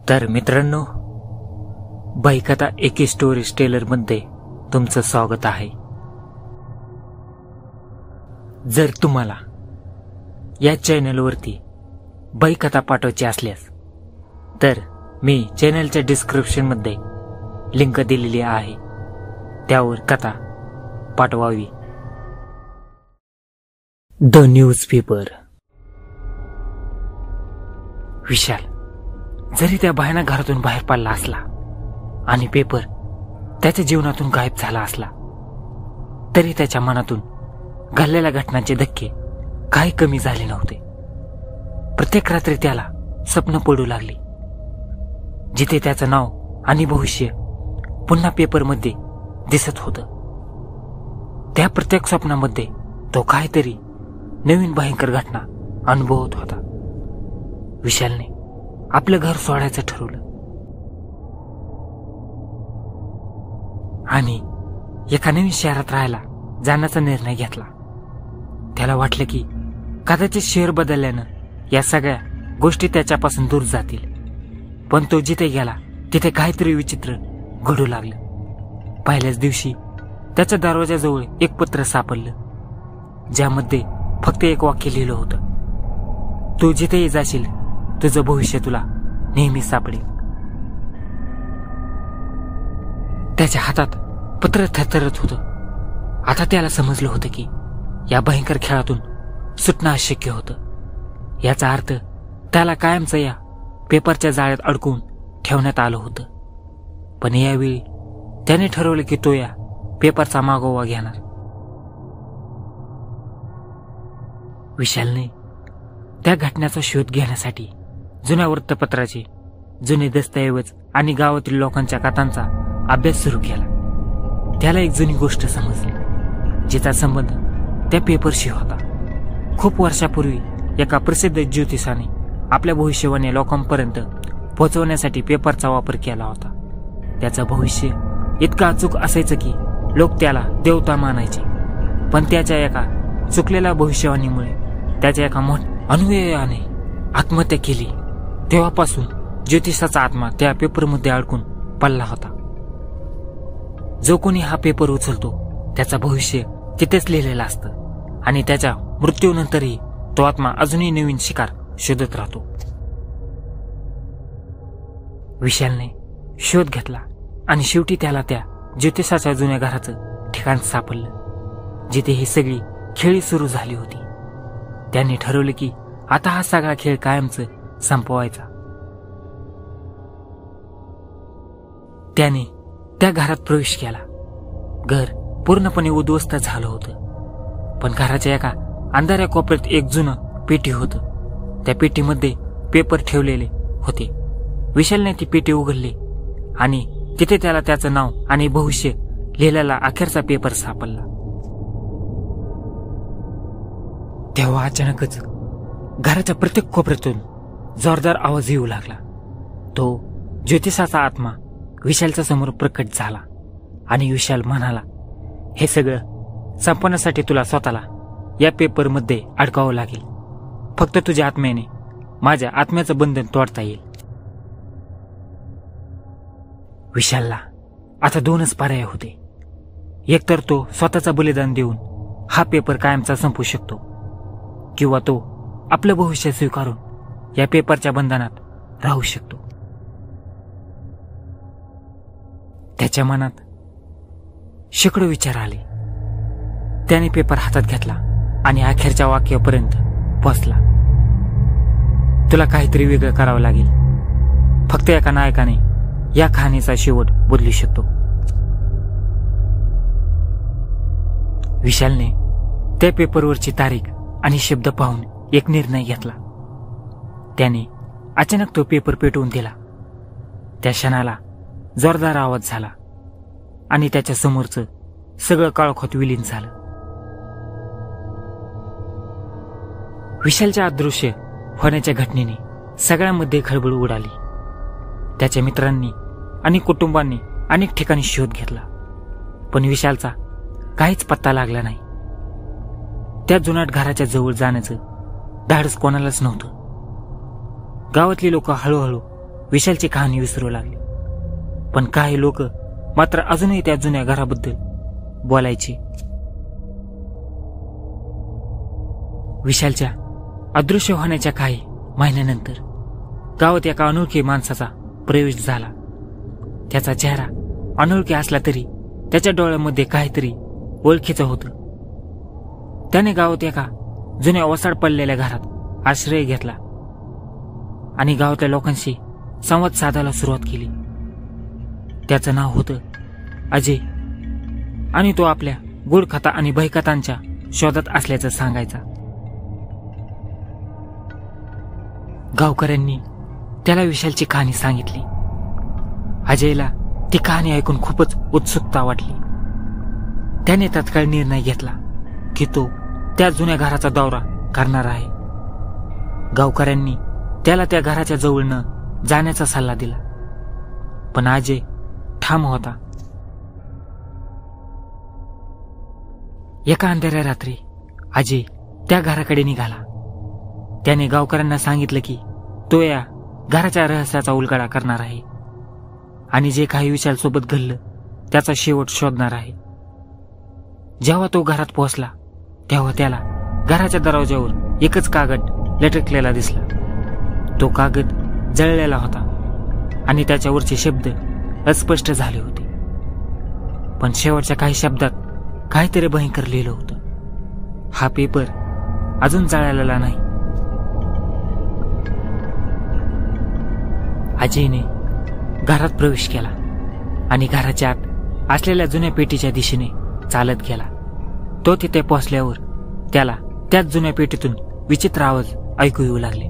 तर मित्रांनो, बाईकथा एके स्टोरी टेलर मध्ये तुमचं स्वागत आहे. जर तुम्हाला या चॅनलवरती बाईकथा पाठवायची असल्यास तर मी चॅनलच्या डिस्क्रिप्शन मध्ये लिंक दिलेली आहे, त्यावर कथा पाठवावी. The newspaper. विशाल जरी त्या भयानक घरातून बाहेर पडला असला आणि पेपर त्याच्या जीवनातून गायब झाला असला तरी त्याच्या मनातून घडलेल्या घटनांचे धक्के काही कमी झाले नव्हते. प्रत्येक रात्री त्याला स्वप्न पडू लागली, जिथे त्याचं नाव आणि भविष्य पुन्हा पेपरमध्ये दिसत होतं. त्या प्रत्येक स्वप्नामध्ये तो काहीतरी नवीन भयंकर घटना अनुभवत होता. विशालने आपलं घर सोडायचं ठरवलं आणि एका नवीन शहरात राहायला जाण्याचा निर्णय घेतला. त्याला वाटलं की कदाचित शहर बदलल्यानं या सगळ्या गोष्टी त्याच्यापासून दूर जातील, पण तो जिथे गेला तिथे काहीतरी विचित्र घडू लागलं. पहिल्याच दिवशी त्याच्या दरवाजाजवळ एक पत्र सापडलं, ज्यामध्ये फक्त एक वाक्य लिहिलं होतं: तू जिथेही जाशील तुझं भविष्य तुला नेहमी सापडेल. त्याच्या हातात पत्र थरथरत होतं. आता त्याला समजलं होतं की या भयंकर खेळातून सुटणं अशक्य होतं. याचा अर्थ त्याला कायमचं या पेपरच्या जाळ्यात अडकून ठेवण्यात आलं होतं. पण यावेळी त्याने ठरवलं की तो या पेपरचा मागोवा घेणार. विशालने त्या घटनेचा शोध घेण्यासाठी जुन्या वृत्तपत्राचे जुने दस्तऐवज आणि गावातील लोकांच्या कथांचा अभ्यास सुरू केला. त्याला एक जुनी गोष्ट समजली, जिचा संबंध त्या पेपरशी होता. खूप वर्षापूर्वी एका प्रसिद्ध ज्योतिषाने आपल्या भविष्यवाणी लोकांपर्यंत पोहोचवण्यासाठी पेपरचा वापर केला होता. त्याचं भविष्य इतकं अचूक असायचं की लोक त्याला देवता मानायचे. पण त्याच्या एका चुकलेल्या भविष्यवाणीमुळे त्याच्या एका अनुयायाने आत्महत्या केली. तेव्हापासून ज्योतिषाचा आत्मा त्या पेपरमध्ये अडकून पडला होता. जो कोणी हा पेपर उचलतो त्याचं भविष्य तिथेच लिहिलेलं असतं आणि त्याच्या मृत्यूनंतरही तो आत्मा अजूनही नवीन शिकार शोधत राहतो. विशालने शोध घेतला आणि शेवटी त्याला त्या ज्योतिषाच्या जुन्या घराचं ठिकाण सापडलं, जिथे ही सगळी खेळी सुरू झाली होती. त्याने ठरवलं की आता हा सगळा खेळ कायमच संपवायचा. त्याने त्या घरात प्रवेश केला. घर पूर्णपणे उद्ध्वस्त झालं होतं, पण घराच्या एका अंधाऱ्या कोपऱ्यात एक जुनं पेटी होतं. त्या पेटीमध्ये पेपर ठेवलेले होते. विशालने ती पेटी उघडली आणि तिथे त्याला त्याचं नाव आणि भविष्य लिहिलेला अखेरचा पेपर सापडला. तेव्हा अचानकच घराच्या प्रत्येक कोपऱ्यातून जोरदार आवाज येऊ लागला. तो ज्योतिषाचा आत्मा विशालच्या समोर प्रकट झाला आणि विशाल म्हणाला, हे सगळं संपवण्यासाठी तुला स्वतःला या पेपरमध्ये अडकावं लागेल. फक्त तुझ्या आत्म्याने माझ्या आत्म्याचं बंधन तोडता येईल. विशालला आता दोनच पर्याय होते. एकतर तो स्वतःचा बलिदान देऊन हा पेपर कायमचा संपवू शकतो, किंवा तो आपलं भविष्य स्वीकारून या पेपरच्या बंधनात राहू शकतो. त्याच्या मनात शेकडो विचार आले. त्याने पेपर हातात घेतला आणि अखेरच्या वाक्यापर्यंत पोहोचला. तुला काहीतरी वेगळं करावं लागेल. फक्त एका नायकाने या कहाणीचा शेवट बदलू शकतो. विशालने त्या पेपरवरची तारीख आणि शब्द पाहून एक निर्णय घेतला. त्याने अचानक तो पेपर पेटवून दिला. त्या क्षणाला जोरदार आवाज झाला आणि त्याच्या समोरचं सगळं काळोखात विलीन झालं. विशालच्या अदृश्य होण्याच्या घटनेने सगळ्यांमध्ये खळबळ उडाली. त्याच्या मित्रांनी आणि कुटुंबांनी अनेक ठिकाणी शोध घेतला, पण विशालचा काहीच पत्ता लागला नाही. त्या जुनाट घराच्या जवळ जाण्याचं धाडस कोणालाच नव्हतं. गावातली लोक हळूहळू विशालची कहाणी विसरू लागले. पण काही लोक मात्र अजूनही त्या जुन्या घराबद्दल बोलायचे. विशालच्या अदृश्य होण्याच्या काही महिन्यानंतर गावात एका अनोळखी माणसाचा प्रवेश झाला. त्याचा चेहरा अनोळखी असला तरी त्याच्या डोळ्यामध्ये काहीतरी ओळखीचं होतं. त्याने गावात एका जुन्या ओसाड पडलेल्या घरात आश्रय घेतला आणि गावातल्या लोकांशी संवाद साधायला सुरुवात केली. त्याचं नाव होतं अजय आणि तो आपल्या गूढकथा आणि भयकथांच्या शोधात असल्याचं सांगायचा. गावकऱ्यांनी त्याला विशालची कहाणी सांगितली. अजयला ती कहाणी ऐकून खूपच उत्सुकता वाटली. त्याने तत्काळ निर्णय घेतला की तो त्या जुन्या घराचा दौरा करणार आहे. गावकऱ्यांनी त्याला त्या घराच्या जवळ न जाण्याचा सल्ला दिला, पण अजय ठाम होता. एका अंधाऱ्या रात्री अजय त्या घराकडे निघाला. त्याने गावकऱ्यांना सांगितलं की तो या घराच्या रहस्याचा उलगडा करणार आहे आणि जे काही विशाल सोबत घडलं त्याचा शेवट शोधणार आहे. जेव्हा तो घरात पोहोचला तेव्हा त्याला घराच्या दरवाज्यावर एकच कागद लटकलेला दिसला. तो कागद जळलेला होता आणि त्याच्यावरचे शब्द अस्पष्ट झाले होते, पण शेवटच्या काही शब्दात काहीतरी भयंकर लिहिलं होतं. हा पेपर अजून जळालेला नाही. अजयने घरात प्रवेश केला आणि घराच्या आत असलेल्या जुन्या पेटीच्या दिशेने चालत गेला. तो तिथे पोहोचल्यावर त्याला त्याच जुन्या पेटीतून विचित्र आवाज ऐकू येऊ लागले.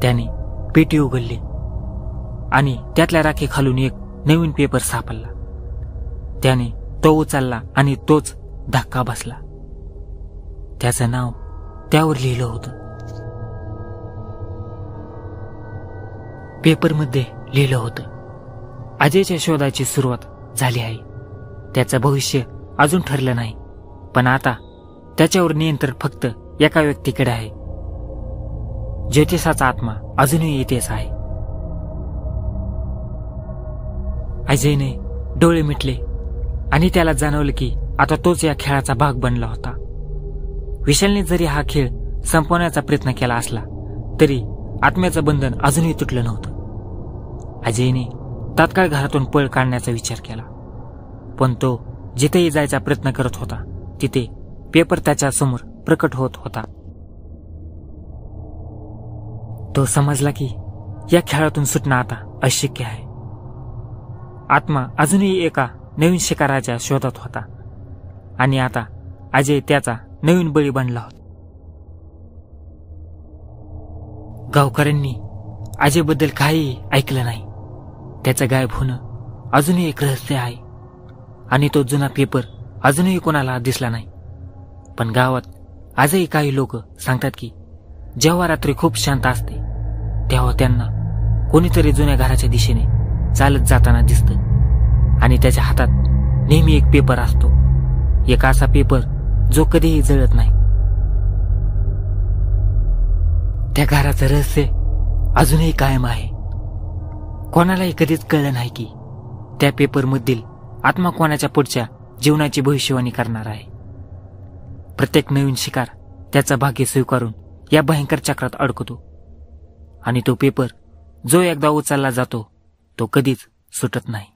त्याने पेटी उघडली आणि त्यातल्या राखी खालून एक नवीन पेपर सापडला. त्याने तो उचलला आणि तोच धक्का बसला. त्याचं नाव त्यावर लिहिलं होतं. पेपरमध्ये लिहिलं होतं, अजयच्या शोधाची सुरुवात झाली आहे. त्याचं भविष्य अजून ठरलं नाही, पण आता त्याच्यावर नियंत्रण फक्त एका व्यक्तीकडे आहे. ज्योतिषाचा आत्मा अजूनही इथेच आहे. अजयने डोळे मिटले आणि त्याला जाणवलं की आता तोच या खेळाचा भाग बनला होता. विशालने जरी हा खेळ संपवण्याचा प्रयत्न केला असला तरी आत्म्याचं बंधन अजूनही तुटलं नव्हतं. अजयने तात्काळ घरातून पळ काढण्याचा विचार केला, पण तो जिथेही जायचा प्रयत्न करत होता तिथे पेपर त्याच्या समोर प्रकट होत होता. तो समजला की या खेळातून सुटणं आता अशक्य आहे. आत्मा अजूनही एका नवीन शिकाराच्या शोधात होता आणि आता अजय त्याचा नवीन बळी बनला होता. गावकऱ्यांनी अजयबद्दल काहीही ऐकलं नाही. त्याचं गायब होणं अजूनही एक रहस्य आहे आणि तो जुना पेपर अजूनही कोणाला दिसला नाही. पण गावात आजही काही लोक सांगतात की जेव्हा रात्री खूप शांत असते तेव्हा त्यांना कोणीतरी जुन्या घराच्या दिशेने चालत जाताना दिसतं आणि त्याच्या हातात नेहमी एक पेपर असतो. एक असा पेपर जो कधीही जळत नाही. त्या घराचं रहस्य अजूनही कायम आहे. कोणालाही कधीच कळलं नाही की त्या पेपरमधील आत्मा कोणाच्या पुढच्या जीवनाची भविष्यवाणी करणार आहे. प्रत्येक नवीन शिकार त्याचा भाग्य स्वीकारून या भयंकर चक्रात अडकतो आणि तो पेपर जो एकदा उचलला जातो तो कधीच सुटत नाही.